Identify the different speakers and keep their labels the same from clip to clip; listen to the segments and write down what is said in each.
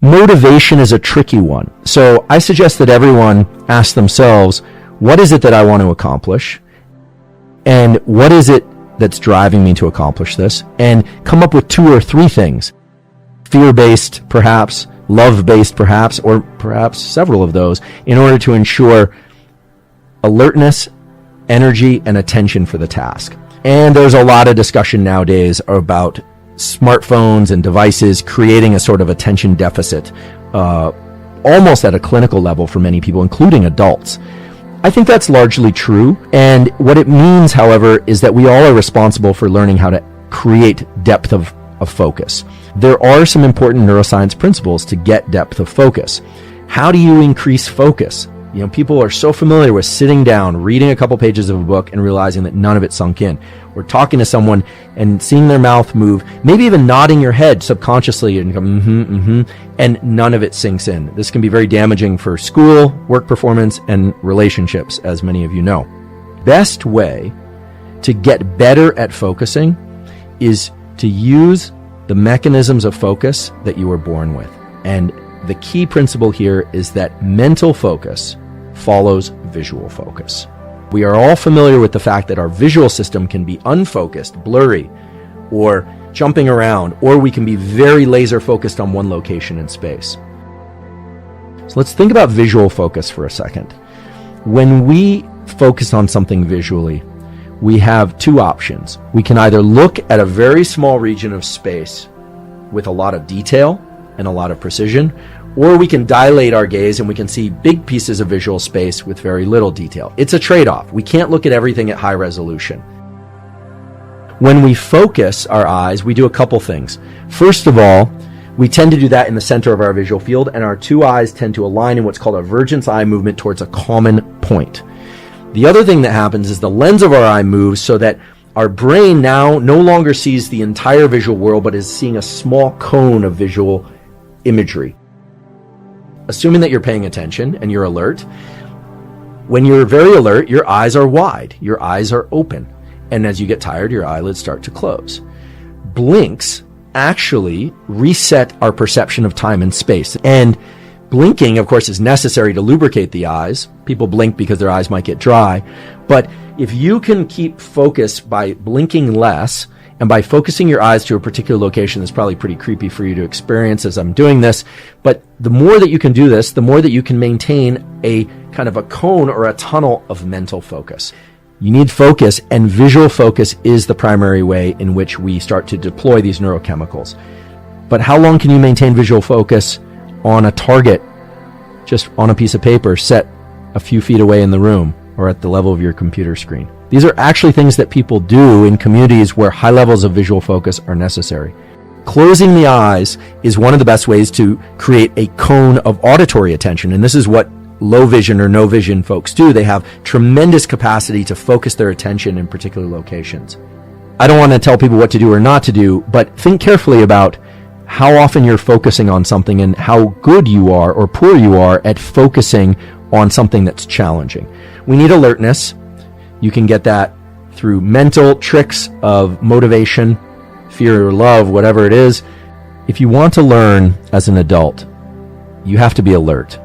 Speaker 1: Motivation is a tricky one. So I suggest that everyone ask themselves, what is it that I want to accomplish? And what is it that's driving me to accomplish this? And come up with 2 or 3 things. Fear-based, perhaps, love-based, perhaps, or perhaps several of those, in order to ensure alertness, energy, and attention for the task. And there's a lot of discussion nowadays about smartphones and devices creating a sort of attention deficit, almost at a clinical level for many people, including adults. I think that's largely true. And what it means, however, is that we all are responsible for learning how to create depth of focus. There are some important neuroscience principles to get depth of focus. How do you increase focus? People are so familiar with sitting down, reading a couple pages of a book, and realizing that none of it sunk in. Or talking to someone and seeing their mouth move, maybe even nodding your head subconsciously and go, and none of it sinks in. This can be very damaging for school, work performance, and relationships, as many of you know. Best way to get better at focusing is to use the mechanisms of focus that you were born with. And the key principle here is that mental focus follows visual focus. We are all familiar with the fact that our visual system can be unfocused, blurry, or jumping around, or we can be very laser focused on one location in space. So let's think about visual focus for a second. When we focus on something visually, we have 2 options. We can either look at a very small region of space with a lot of detail and a lot of precision, or we can dilate our gaze and we can see big pieces of visual space with very little detail. It's a trade-off. We can't look at everything at high resolution. When we focus our eyes, we do a couple things. First of all, we tend to do that in the center of our visual field, and our 2 eyes tend to align in what's called a vergence eye movement towards a common point. The other thing that happens is the lens of our eye moves so that our brain now no longer sees the entire visual world, but is seeing a small cone of visual imagery. Assuming that you're paying attention and you're alert, when you're very alert, your eyes are wide, your eyes are open. And as you get tired, your eyelids start to close. Blinks actually reset our perception of time and space. And blinking, of course, is necessary to lubricate the eyes. People blink because their eyes might get dry. But if you can keep focus by blinking less, and by focusing your eyes to a particular location, that's probably pretty creepy for you to experience as I'm doing this, but the more that you can do this, the more that you can maintain a kind of a cone or a tunnel of mental focus. You need focus, and visual focus is the primary way in which we start to deploy these neurochemicals. But how long can you maintain visual focus on a target, just on a piece of paper set a few feet away in the room or at the level of your computer screen? These are actually things that people do in communities where high levels of visual focus are necessary. Closing the eyes is one of the best ways to create a cone of auditory attention, and this is what low vision or no vision folks do. They have tremendous capacity to focus their attention in particular locations. I don't want to tell people what to do or not to do, but think carefully about how often you're focusing on something and how good you are or poor you are at focusing on something that's challenging. We need alertness. You can get that through mental tricks of motivation, fear or love, whatever it is. If you want to learn as an adult, you have to be alert.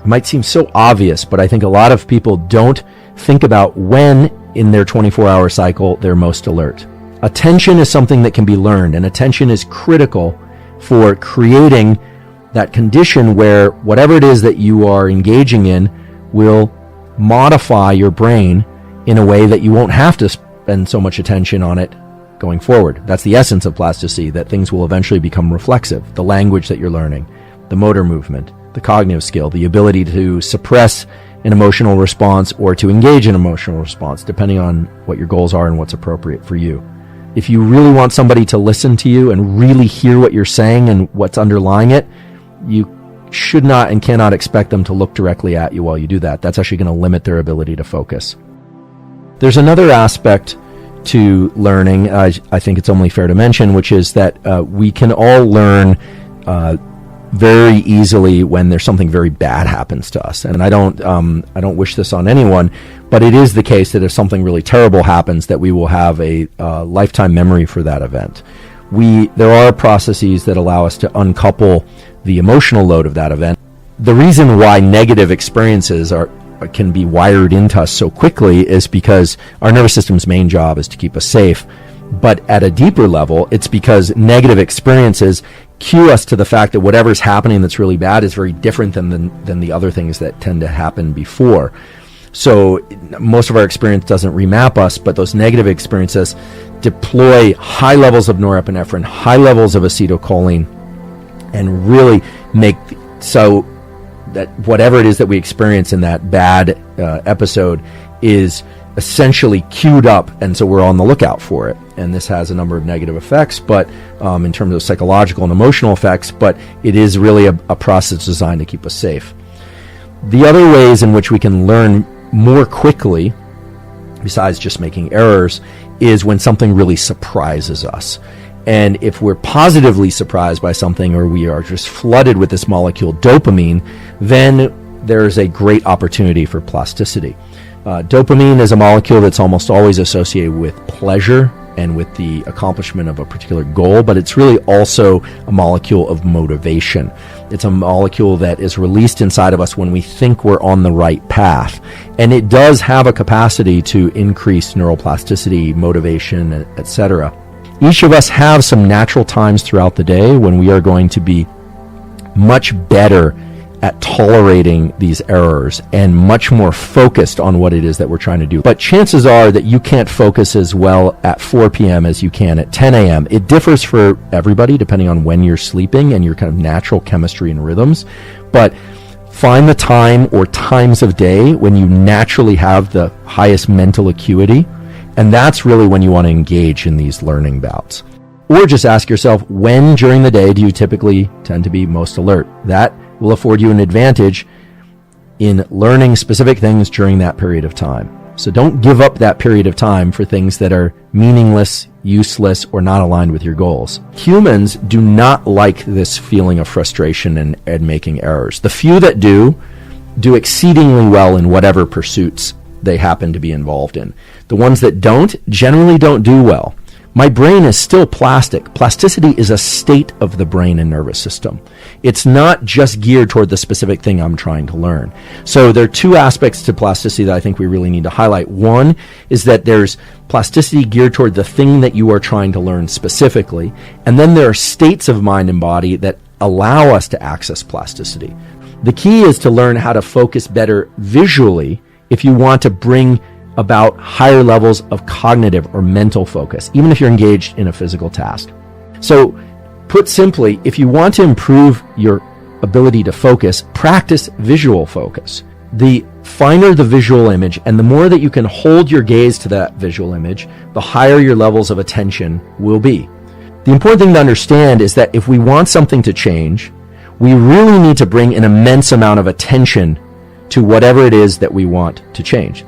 Speaker 1: It might seem so obvious, but I think a lot of people don't think about when in their 24-hour cycle they're most alert. Attention is something that can be learned, and attention is critical for creating that condition where whatever it is that you are engaging in will modify your brain in a way that you won't have to spend so much attention on it going forward. That's the essence of plasticity, that things will eventually become reflexive. The language that you're learning, the motor movement, the cognitive skill, the ability to suppress an emotional response or to engage in emotional response, depending on what your goals are and what's appropriate for you. If you really want somebody to listen to you and really hear what you're saying and what's underlying it, you should not and cannot expect them to look directly at you while you do that. That's actually going to limit their ability to focus. There's another aspect to learning, I think it's only fair to mention, which is that we can all learn very easily when there's something very bad happens to us. And I don't wish this on anyone, but it is the case that if something really terrible happens, that we will have a lifetime memory for that event. there are processes that allow us to uncouple the emotional load of that event. The reason why negative experiences can be wired into us so quickly is because our nervous system's main job is to keep us safe. But at a deeper level, it's because negative experiences cue us to the fact that whatever's happening that's really bad is very different than the other things that tend to happen before. So most of our experience doesn't remap us, but those negative experiences deploy high levels of norepinephrine, high levels of acetylcholine, and really make so that whatever it is that we experience in that bad episode is essentially queued up, and so we're on the lookout for it. And this has a number of negative effects, but in terms of psychological and emotional effects, but it is really a process designed to keep us safe. The other ways in which we can learn more quickly, besides just making errors, is when something really surprises us. And if we're positively surprised by something, or we are just flooded with this molecule dopamine, then there's a great opportunity for plasticity. Dopamine is a molecule that's almost always associated with pleasure and with the accomplishment of a particular goal, but it's really also a molecule of motivation. It's a molecule that is released inside of us when we think we're on the right path. And it does have a capacity to increase neuroplasticity, motivation, etc. Each of us have some natural times throughout the day when we are going to be much better at tolerating these errors and much more focused on what it is that we're trying to do. But chances are that you can't focus as well at 4 p.m. as you can at 10 a.m. It differs for everybody depending on when you're sleeping and your kind of natural chemistry and rhythms. But find the time or times of day when you naturally have the highest mental acuity, and that's really when you want to engage in these learning bouts. Or just ask yourself, when during the day do you typically tend to be most alert? That will afford you an advantage in learning specific things during that period of time. So don't give up that period of time for things that are meaningless, useless, or not aligned with your goals. Humans do not like this feeling of frustration and making errors. The few that do exceedingly well in whatever pursuits they happen to be involved in. The ones that don't generally don't do well. My brain is still plastic. Plasticity is a state of the brain and nervous system. It's not just geared toward the specific thing I'm trying to learn. So there are two aspects to plasticity that I think we really need to highlight. One is that there's plasticity geared toward the thing that you are trying to learn specifically. And then there are states of mind and body that allow us to access plasticity. The key is to learn how to focus better visually if you want to bring about higher levels of cognitive or mental focus, even if you're engaged in a physical task. So, put simply, if you want to improve your ability to focus, practice visual focus. The finer the visual image, and the more that you can hold your gaze to that visual image, the higher your levels of attention will be. The important thing to understand is that if we want something to change, we really need to bring an immense amount of attention to whatever it is that we want to change.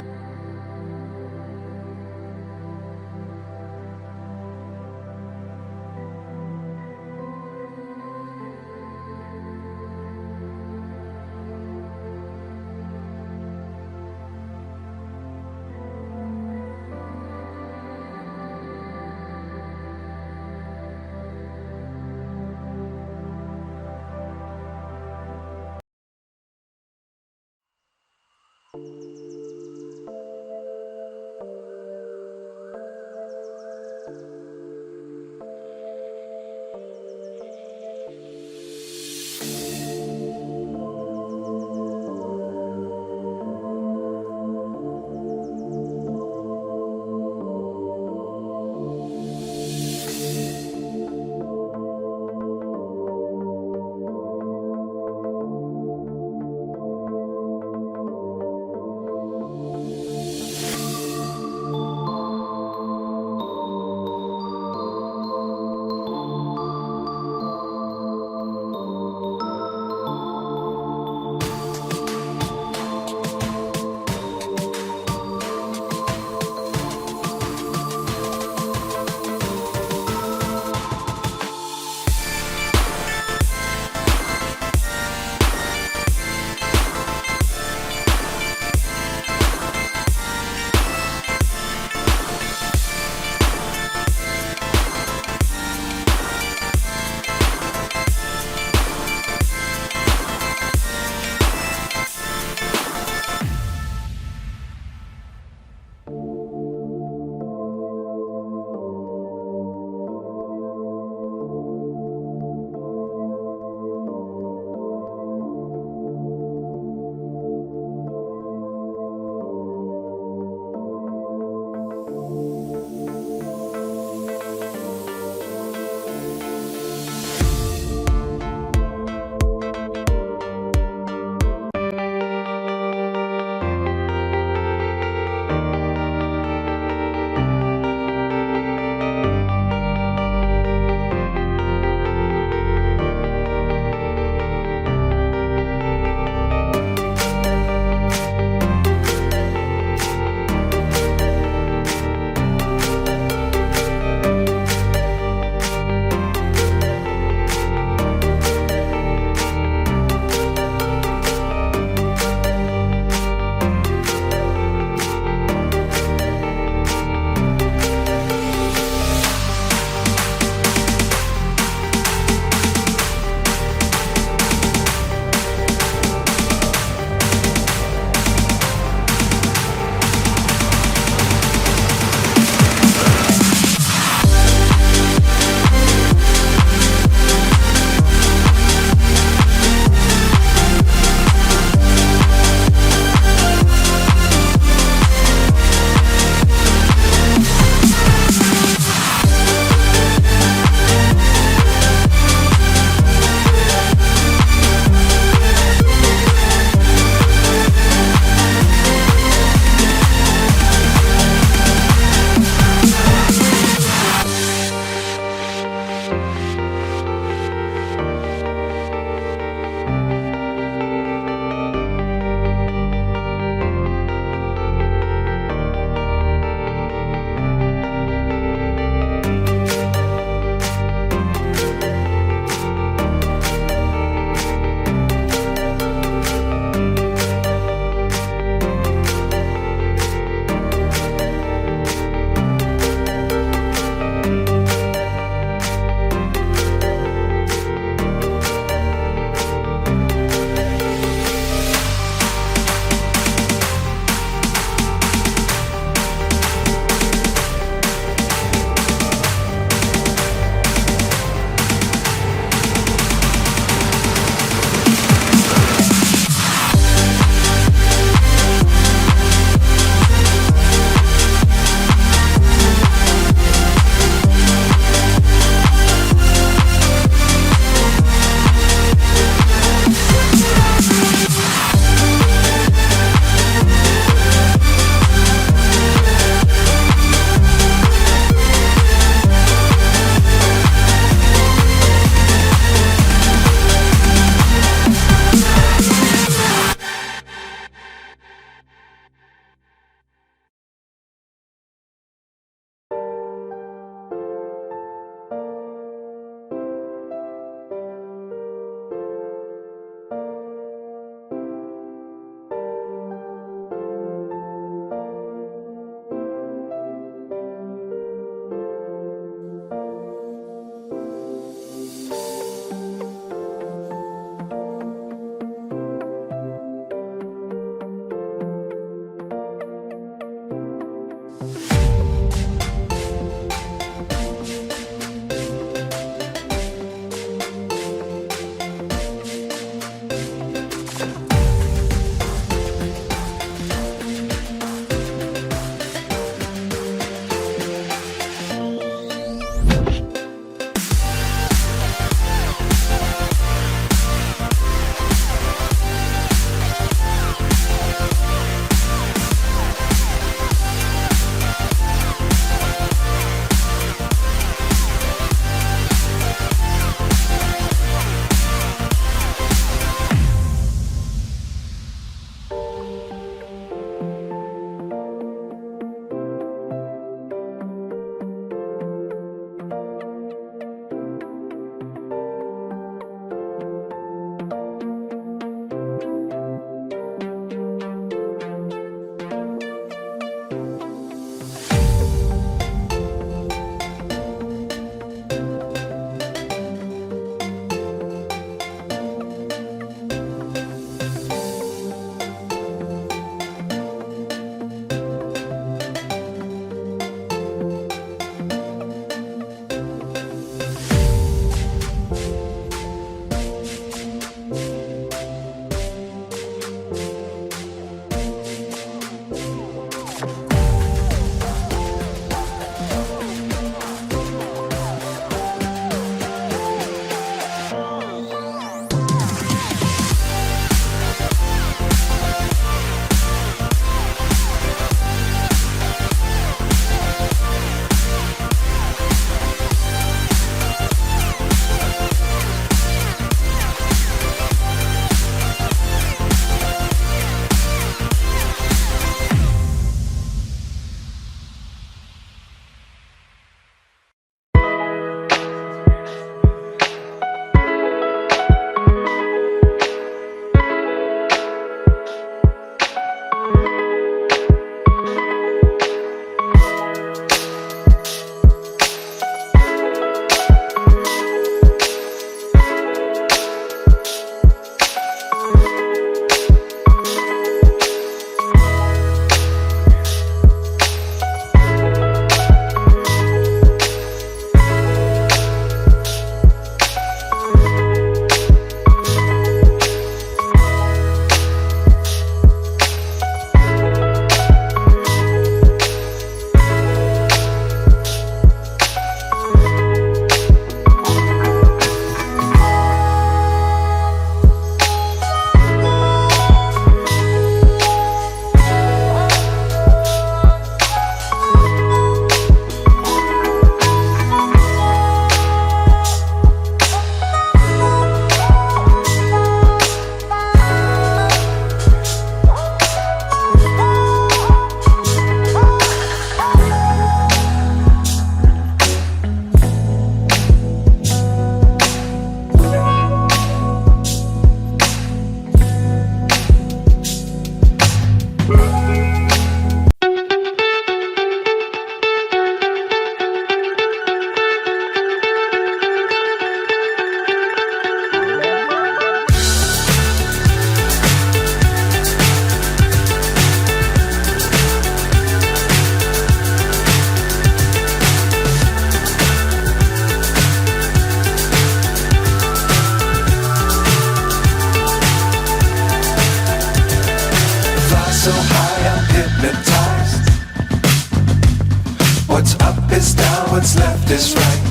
Speaker 2: what's left is right.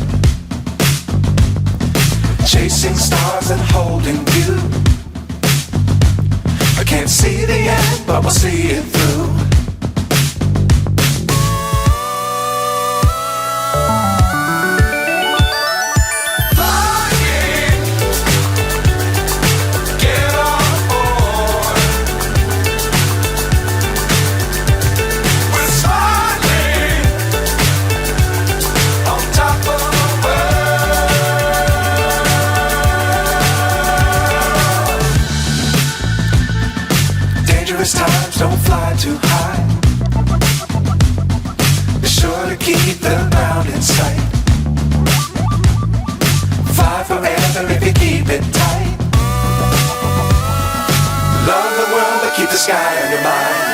Speaker 2: Chasing stars and holding you. I can't see the end, but we'll see it through. Times don't fly too high. Be sure to keep the ground in sight. Fly forever if you keep it tight. Love the world but keep the sky on your mind.